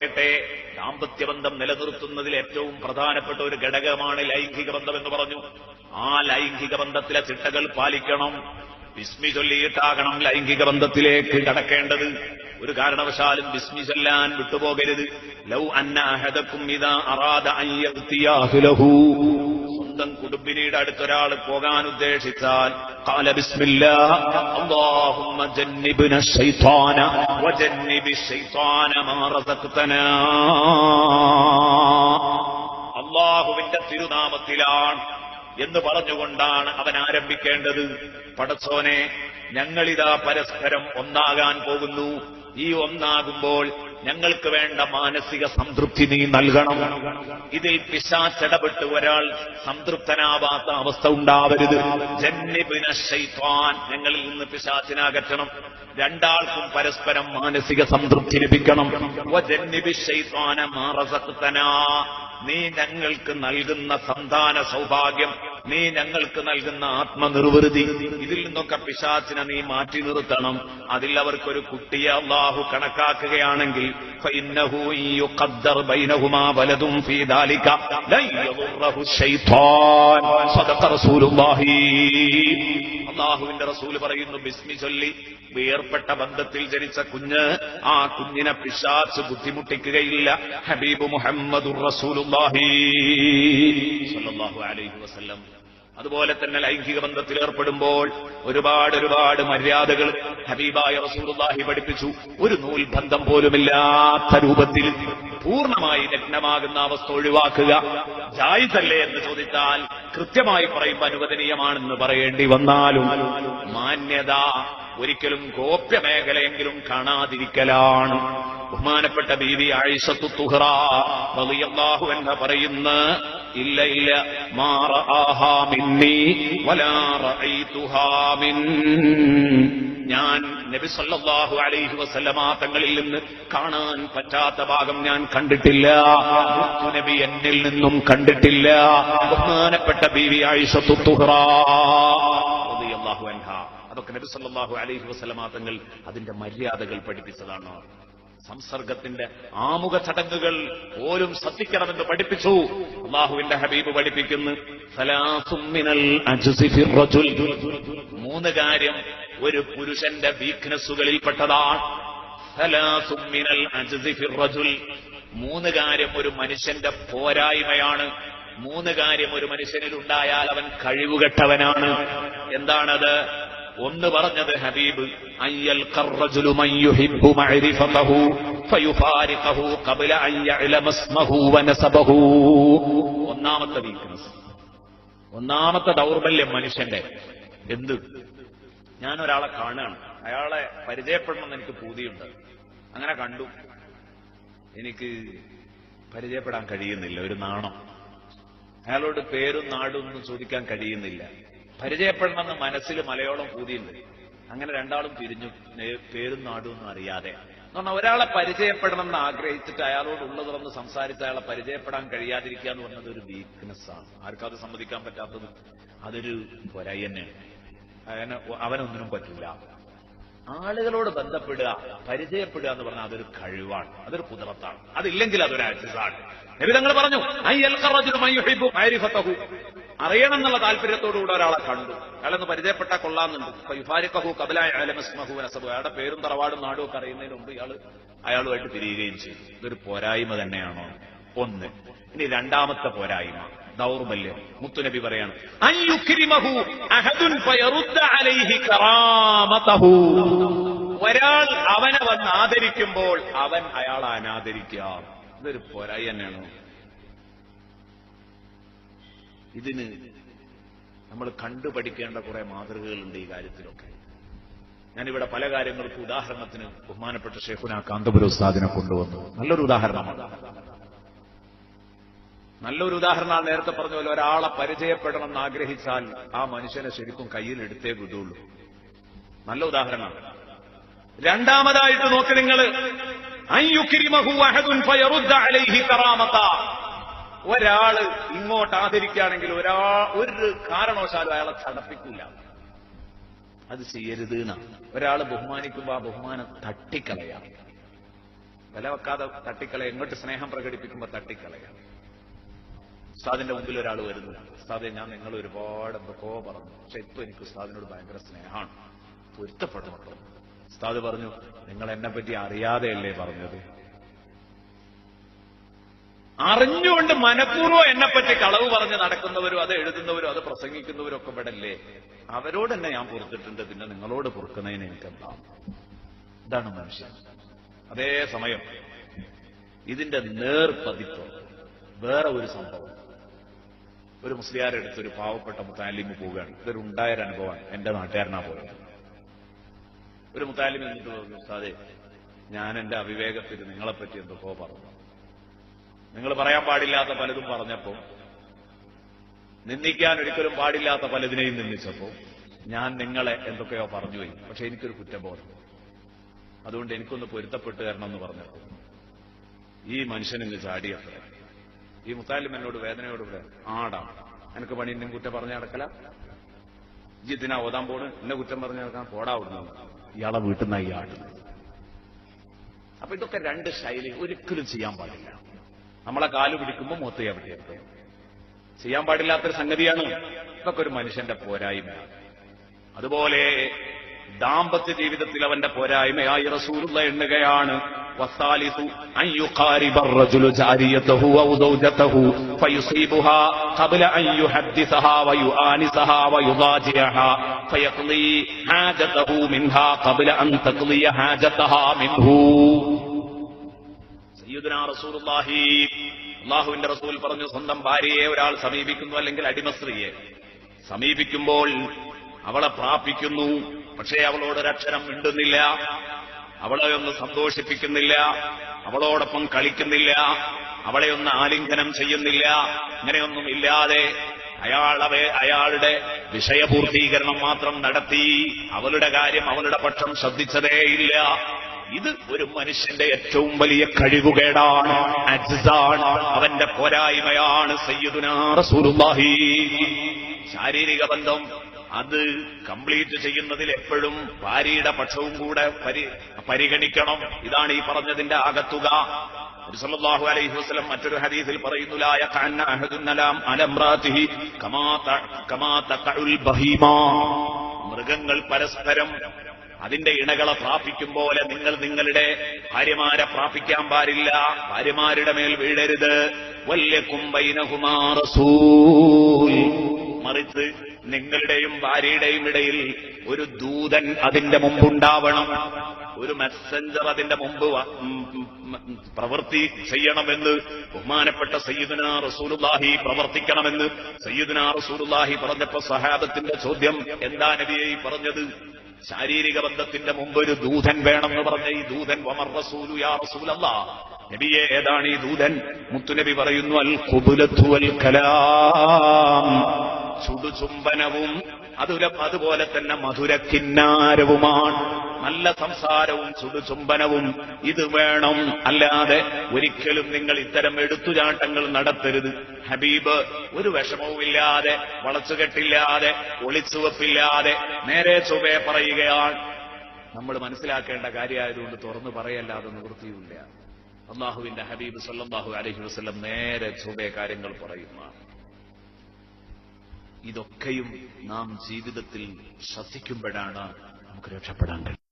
ദാമ്പത്യബന്ധം നിലനിർത്തുന്നതിൽ ഏറ്റവും പ്രധാനപ്പെട്ട ഒരു ഘടകമാണ് ലൈംഗിക ബന്ധം എന്ന് പറഞ്ഞു. ആ ലൈംഗിക ബന്ധത്തിലെ ചിട്ടകൾ പാലിക്കണം. ബിസ്മി ചൊല്ലിയിട്ടാകണം ലൈംഗിക ബന്ധത്തിലേക്ക് കടക്കേണ്ടത്. ഒരു കാരണവശാലും ബിസ്മി ചൊല്ലാൻ വിട്ടുപോകരുത്. ലൗ അന്ന അഹദകും ഇദാ അറാദ അൻ യഅ്തിയ അഹ്ലഹു, സ്വന്തം കുടുംബിനിയുടെ അടുത്തൊരാൾ പോകാൻ ഉദ്ദേശിച്ചാൽ ഖാല ബിസ്മില്ലാഹ് അല്ലാഹുമ്മ ജന്നിബ്ന ശൈത്വാന വജന്നിബി ശൈത്വാന മാ റസഖ്തനാ, അല്ലാഹുവിന്റെ തിരുനാമത്തിലാണ് എന്ന് പറഞ്ഞുകൊണ്ടാണ് അവൻ ആരംഭിക്കേണ്ടത്. പടച്ചോനെ, ഞങ്ങളിതാ പരസ്പരം ഒന്നാകാൻ പോകുന്നു. ഈ ഒന്നാകുമ്പോൾ ഞങ്ങൾക്ക് വേണ്ട മാനസിക സംതൃപ്തി നീ നൽകണം. ഇതിൽ പിശാചിടപെട്ട് ഒരാൾ സംതൃപ്തനാവാത്ത അവസ്ഥ ഉണ്ടാവരുത്. ജന്നിബ്ന ശൈത്വാൻ, ഞങ്ങളിൽ നിന്ന് പിശാചിനകറ്റണം. രണ്ടാൾക്കും പരസ്പരം മാനസിക സംതൃപ്തി ലഭിക്കണം. വജന്നിബി ശൈത്വാന മാ റസഖ്തനാ, നീ ഞങ്ങൾക്ക് നൽകുന്ന സന്താന സൗഭാഗ്യം, നീ ഞങ്ങൾക്ക് നൽകുന്ന ആത്മനിർവൃതി, ഇതിൽ നിന്നൊക്കെ പിശാചിനെ നീ മാറ്റി നിർത്തണം. അതിൽ അവർക്കൊരു കുട്ടിയെ അല്ലാഹു കണക്കാക്കുകയാണെങ്കിൽ ഫഇന്നഹു യുഖദ്ദർ ബൈനഹുമാ വലദുൻ ഫീ ദാലിക ലൻ യദുറഹു ശൈത്വാൻ. സദഖ റസൂലുള്ളാഹി. അല്ലാഹുവിന്റെ റസൂൽ പറയുന്നു, ബിസ്മി ചൊല്ലി വേർപെട്ട ബന്ധത്തിൽ ജനിച്ച കുഞ്ഞ്, ആ കുഞ്ഞിനെ പിശാച് ബുദ്ധിമുട്ടിക്കുകയില്ല. ഹബീബ് മുഹമ്മദുർ റസൂലുള്ളാഹി സ്വല്ലല്ലാഹു അലൈഹി വസല്ലം. അതുപോലെ തന്നെ ലൈംഗിക ബന്ധത്തിൽ ഏർപ്പെടുമ്പോൾ ഒരുപാട് മര്യാദകൾ ഹബീബായ റസൂലുള്ളാഹി പഠിപ്പിച്ചു. ഒരു നൂൽ ബന്ധം പോലുമില്ലാത്ത രൂപത്തിൽ പൂർണ്ണമായി നഗ്നമാകുന്ന അവസ്ഥ ഒഴിവാക്കുക. ജായിസല്ലേ എന്ന് ചോദിച്ചാൽ കൃത്യമായി പറയുമ്പോൾ അനുവദനീയമാണെന്ന് പറയേണ്ടി വന്നാലും മാന്യത ഒരിക്കലും ഗോപ്യ മേഖലയെങ്കിലും കാണാതിരിക്കലാണ്. ബഹുമാനപ്പെട്ട ബീവി ആയിഷത്തു തുഹ്റ റളിയല്ലാഹു അൻഹ പറയുന്ന, ഇല്ല മാ റആഹാ മിന്നി വലാ റഅയ്തുഹാ മിൻ, ഞാൻ നബി സല്ലല്ലാഹു അലൈഹി വസല്ലമ തങ്ങളിൽ നിന്ന് കാണാൻ പറ്റാത്ത ഭാഗം ഞാൻ കണ്ടിട്ടില്ല, നബി എന്നിൽ നിന്നും കണ്ടിട്ടില്ല. ബഹുമാനപ്പെട്ട ബീവി ആയിഷത്തു തുഹ്റ റളിയല്ലാഹു അൻഹ. അതൊക്കെ നബി സല്ലല്ലാഹു അലൈഹി വസല്ലമ തങ്ങൾ അതിന്റെ മര്യാദകൾ പഠിപ്പിച്ചതാണ്. സംസർഗത്തിന്റെ ആമുഖ ചടങ്ങുകൾ പോലും ശ്രദ്ധിക്കണമെന്ന് പഠിപ്പിച്ചു. അല്ലാഹുവിന്റെ ഹബീബ് പഠിപ്പിക്കുന്നു, സലാസും മിനൽ അജ്സി ഫിർ റജുൽ, മൂന്ന് കാര്യം ഒരു പുരുഷന്റെ വീക്ക്നെസ്സുകളിൽപ്പെട്ടതാണ്. സലാസും മിനൽ അജ്സി ഫിർ റജുൽ, മൂന്ന് കാര്യം ഒരു മനുഷ്യന്റെ പോരായ്മയാണ്. മൂന്ന് കാര്യം ഒരു മനുഷ്യനിൽ ഉണ്ടായാൽ അവൻ കഴിവുകെട്ടവനാണ്. എന്താണത്? ഒന്ന് പറഞ്ഞത് ഹബീബ്, അയ്യൽ ഖർറജുലു മൻ യുഹിബ്ബു മഅരിഫതഹു ഫയുഫാരിഖഹു ഖബ്ല അൻ യഅലമ ഇസ്മഹു വനസബഹു. ഒന്നാമത്തെ വീക്ക്നസ്, ഒന്നാമത്തെ ദൗർബല്യം മനുഷ്യന്റെ. എന്ത്? ഞാൻ ഒരാളെ കാണുകയാണ്, അയാളെ പരിചയപ്പെടണമെന്ന് എനിക്ക് പൂതിയുണ്ട്. അങ്ങനെ കണ്ടു, എനിക്ക് പരിചയപ്പെടാൻ കഴിയുന്നില്ല, ഒരു നാണം. അയാളോട് പേരും നാടും ഒന്നും ചോദിക്കാൻ കഴിയുന്നില്ല. പരിചയപ്പെടണമെന്ന് മനസ്സിൽ മലയോളം പൂതിയുണ്ട്. അങ്ങനെ രണ്ടാളും പിരിഞ്ഞു, പേരും നാടും ഒന്നും അറിയാതെ. എന്ന് പറഞ്ഞാൽ ഒരാളെ പരിചയപ്പെടണമെന്ന് ആഗ്രഹിച്ചിട്ട് അയാളോട് ഉള്ളതൊന്ന് സംസാരിച്ച് അയാളെ പരിചയപ്പെടാൻ കഴിയാതിരിക്കുക എന്ന് പറഞ്ഞത് ഒരു വീക്ക്നെസ്സാണ്. ആർക്കത് സമ്മതിക്കാൻ പറ്റാത്തത്? അതൊരു പോരായി തന്നെയാണ്. അവനൊന്നിനും പറ്റില്ല. ആളുകളോട് ബന്ധപ്പെടുക, പരിചയപ്പെടുക എന്ന് പറഞ്ഞാൽ അതൊരു കഴിവാണ്, അതൊരു കുദറത്താണ്. അതില്ലെങ്കിൽ അതൊരു അജ്സാണ്. നബി തങ്ങൾ പറഞ്ഞു, അയ്യൽ ഖർറജുലു മൻ യുഹിബ്ബു മഅരിഫതഹു, അറിയണം എന്നുള്ള താല്പര്യത്തോടുകൂടെ ഒരാളെ കണ്ടു, അയാളൊന്ന് പരിചയപ്പെട്ടാൽ കൊള്ളാമെന്നുണ്ട്. ഫയുഫാരിഖഹു ഖബ്ല അൻ യഅലമ ഇസ്മഹു വനസബഹു, അയാളുടെ പേരും തറവാടും നാടും ഒക്കെ അറിയുന്നതിന് മുമ്പ് അയാളുമായിട്ട് പിരിയുകയും ചെയ്തു. ഇതൊരു പോരായ്മ തന്നെയാണോ? ഒന്ന്. ഇനി രണ്ടാമത്തെ പോരായ്മ, ദൗർബല്യം. മുത്തുനബി പറയാണ്, അൻ യുക്രിമഹു അഹദുൻ ഫയറുദ്ദ അലൈഹി കറാമതഹു, ഒരാൾ അവനെ വന്ന് ആദരിക്കുമ്പോൾ അവൻ അയാളെ അനാദരിക്കുക. ഇതൊരു പോരായി തന്നെയാണോ? ഇതിന് നമ്മൾ കണ്ടുപഠിക്കേണ്ട കുറെ മാതൃകകളുണ്ട് ഈ കാര്യത്തിലൊക്കെ. ഞാനിവിടെ പല കാര്യങ്ങൾക്കും ഉദാഹരണത്തിന് ബഹുമാനപ്പെട്ട ശൈഖുനാ കാന്തപുര ഉസ്താദിനെ കൊണ്ടുവന്നു. നല്ലൊരു ഉദാഹരണമാണ്. നല്ലൊരു ഉദാഹരണമാണ്. നേരത്തെ പറഞ്ഞ പോലെ ഒരാളെ പരിചയപ്പെടണം എന്ന് ആഗ്രഹിച്ചാൽ ആ മനുഷ്യനെ ശരിക്കും കയ്യിലെടുത്തേ വിടുള്ളൂ. നല്ല ഉദാഹരണമാണ്. രണ്ടാമതായിട്ട് നോക്ക് നിങ്ങൾ, അൻ യുക്രിമഹു അഹദുൻ ഫയറുദ്ദ അലൈഹി കറാമത, ഒരാള് ഇങ്ങോട്ട് ആദരിക്കുകയാണെങ്കിൽ ഒരു കാരണവശാലും അയാളെ ചടപ്പിക്കൂല. അത് ചെയ്യരുത് എന്നാണ്. ഒരാൾ ബഹുമാനിക്കുമ്പോൾ ആ ബഹുമാനം തട്ടിക്കളയാം. വില വെക്കാതെ തട്ടിക്കളയ, എങ്ങോട്ട് സ്നേഹം പ്രകടിപ്പിക്കുമ്പോൾ തട്ടിക്കളയാം. ഉസ്താദിന്റെ മുമ്പിൽ ഒരാൾ വരുന്നു, ഉസ്താദെ ഞാൻ നിങ്ങൾ ഒരുപാട് എന്തൊക്കെയോ പറഞ്ഞു, പക്ഷെ ഇപ്പൊ എനിക്ക് ഉസ്താദിനോട് ഭയങ്കര സ്നേഹമാണ്, പൊരുത്തപ്പെടുന്നുള്ളൂ. ഉസ്താദ് പറഞ്ഞു, നിങ്ങൾ എന്നെ പറ്റി അറിയാതെയല്ലേ പറഞ്ഞത്? അറിഞ്ഞുകൊണ്ട് മനഃപൂർവ്വം എന്നെപ്പറ്റി കളവ് പറഞ്ഞ് നടക്കുന്നവരും അത് എഴുതുന്നവരും അത് പ്രസംഗിക്കുന്നവരും ഒക്കെ ഇവിടല്ലേ, അവരോട് തന്നെ ഞാൻ പൊറുത്തിട്ടുണ്ട്, പിന്നെ നിങ്ങളോട് പൊറുക്കുന്നതിന് എനിക്കെന്താ? ഇതാണ് മനുഷ്യൻ. അതേ സമയം ഇതിന്റെ നേർപതിപ്പ് വേറെ ഒരു സംഭവം. ഒരു മുസ്ലിയാരെടുത്ത് ഒരു പാവപ്പെട്ട മുത്താലിമ് പോവുകയാണ്. ഇതൊരു ഉണ്ടായൊരനുഭവമാണ്, എന്റെ നാട്ടുകാരനാ പോയത്. ഒരു മുത്താലിമ് എന്നിട്ട് പറഞ്ഞു, ഉസ്താദേ ഞാൻ എന്റെ അവിവേകത്തിൽ നിങ്ങളെപ്പറ്റി എന്തൊക്കെയോ പറഞ്ഞു, നിങ്ങൾ പറയാൻ പാടില്ലാത്ത പലതും പറഞ്ഞപ്പോ, നിന്ദിക്കാൻ ഒരിക്കലും പാടില്ലാത്ത പലതിനെയും നിന്ദിച്ചപ്പോ ഞാൻ നിങ്ങളെ എന്തൊക്കെയോ പറഞ്ഞുപോയി, പക്ഷെ എനിക്കൊരു കുറ്റബോധം, അതുകൊണ്ട് എനിക്കൊന്ന് പൊരുത്തപ്പെട്ട് തരണം എന്ന് പറഞ്ഞപ്പോ ഈ മനുഷ്യനിന്ന് ചാടിയത്ര. ഈ മുത്താലിം എന്നോട് വേദനയോടുകൂടെ, ആടാ എനിക്ക് പണി എന്നെ കുറ്റം പറഞ്ഞ് നടക്കല, ജിത്തിനാ ഓതാൻ പോണ്, എന്നെ കുറ്റം പറഞ്ഞ് നടക്കാൻ പോടാ വിടുന്നത്, ഇയാളെ വീട്ടിൽ നിന്നാ ഈ ആടുന്നത്. അപ്പൊ ഇതൊക്കെ രണ്ട് ശൈലി ഒരിക്കലും ചെയ്യാൻ പാടില്ല. നമ്മളെ കാല് പിടിക്കുമ്പോൾ മൂത്ത് എവിടെയൊക്കെ ചെയ്യാൻ പാടില്ലാത്തൊരു സംഗതിയാണ്. ഇതൊക്കെ ഒരു മനുഷ്യന്റെ പോരായ്മയാണ്. അതുപോലെ ദാമ്പത്യ ജീവിതത്തിൽ അവന്റെ പോരായ്മയായി റസൂലുള്ളാഹി എണ്ണുകയാണ്, വസാലിസു അൻ യുഖാരിബ الرجل جاريته أو زوجته فيصيبها قبل أن يحدثها ويؤانسها ويضاجعها فيقضي حاجته منها قبل أن تقضي حاجتها منه. സയ്യിദുനാ റസൂലുള്ളാഹി, അല്ലാഹുവിന്റെ റസൂൽ പറഞ്ഞു, സ്വന്തം ഭാര്യയെ ഒരാൾ സമീപിക്കുന്നു, അല്ലെങ്കിൽ അടിമസ്ത്രീയെ സമീപിക്കുമ്പോൾ അവളെ പ്രാപിക്കുന്നു, പക്ഷേ അവളോടൊരക്ഷരം മിണ്ടുന്നില്ല, അവളെ ഒന്ന് സന്തോഷിപ്പിക്കുന്നില്ല, അവളോടൊപ്പം കളിക്കുന്നില്ല, അവളെ ഒന്ന് ആലിംഗനം ചെയ്യുന്നില്ല, ഇങ്ങനെയൊന്നും ഇല്ലാതെ അയാളുടെ വിഷയപൂർത്തീകരണം മാത്രം നടത്തി അവളുടെ കാര്യം അവളുടെ പക്ഷം ശ്രദ്ധിച്ചതേയില്ല. ഇത് ഒരു മനുഷ്യന്റെ ഏറ്റവും വലിയ കഴിവുകേടാണ്, അജ്സാണ്, അവന്റെ പോരായ്മയാണ്. സയ്യിദുനാ റസൂലുള്ളാഹി ശാരീരിക ബന്ധം അത് കംപ്ലീറ്റ് ചെയ്യുന്നതിൽ എപ്പോഴും ഭാര്യയുടെ പക്ഷവും കൂടെ പരിഗണിക്കണം. ഇതാണ് ഈ പറഞ്ഞതിന്റെ ആകത്തുക. നബി സല്ലല്ലാഹു അലൈഹി വസല്ലം മറ്റൊരു ഹദീസിൽ പറയുന്നു, ലാ യഖഅന്ന അഹദുൻ അലാ ഇംറാതിഹി കമാ തഖഉൽ ബഹീമാ. മൃഗങ്ങൾ പരസ്പരം അതിന്റെ ഇണകളെ പ്രാപിക്കും പോലെ നിങ്ങൾ നിങ്ങളുടെ ഭാര്യമാരെ പ്രാപിക്കാൻ പാടില്ല, ഭാര്യമാരുടെ മേൽ വീഴരുത്. വല്യകും ബൈനഹുമാ റസൂൽ. മറിച്ച് നിങ്ങളുടെയും ഭാര്യയുടെയും ഇടയിൽ ഒരു ദൂതൻ അതിന്റെ മുമ്പുണ്ടാവണം, ഒരു മെസ്സഞ്ചർ അതിന്റെ മുമ്പ് പ്രവൃത്തി ചെയ്യണമെന്ന് ബഹുമാനപ്പെട്ട സയ്യിദുനാ റസൂലുള്ളാഹി പ്രവർത്തിക്കണമെന്ന് സയ്യിദുനാ റസൂലുള്ളാഹി പറഞ്ഞപ്പോ സഹാബത്തിന്റെ ചോദ്യം, എന്താ നബിയെ പറഞ്ഞത്? ശാരീരിക ബന്ധത്തിന്റെ മുമ്പ് ഒരു ദൂതൻ വേണമെന്ന് പറഞ്ഞ ഈ ദൂതൻ വമർ റസൂലു യാ റസൂലല്ലാഹ്, നബിയെ ഏതാണ് ഈ ദൂതൻ? മുത്തുനബി പറയുന്നു, അൽ ഖുബുലത്തു വൽ കലാം, ചുടുചുംബനവും അതുപോലെ തന്നെ മധുരക്കിന്നാരവുമാണ്. നല്ല സംസാരവും ചുടുചുംബനവും ഇത് വേണം. അല്ലാതെ ഒരിക്കലും നിങ്ങൾ ഇത്തരം എടുത്തുചാട്ടങ്ങൾ നടത്തരുത്. ഹബീബ് ഒരു വിഷമവുമില്ലാതെ, വളച്ചുകെട്ടില്ലാതെ, ഒളിച്ചുവെപ്പില്ലാതെ നേരെ ചൊവ്വേ പറയുകയാണ്. നമ്മൾ മനസ്സിലാക്കേണ്ട കാര്യമായതുകൊണ്ട് തുറന്നു പറയല്ലാതെ നിവൃത്തിയില്ല. അല്ലാഹുവിന്റെ ഹബീബ് സല്ലല്ലാഹു അലൈഹി വസല്ലം നേരെ ചൊവ്വേ കാര്യങ്ങൾ പറയുന്നതാണ്. ഇതൊക്കെയും നാം ജീവിതത്തിൽ ശ്രദ്ധിക്കുമ്പോഴാണ് നമുക്ക് രക്ഷപ്പെടാൻ കഴിയുന്നത്.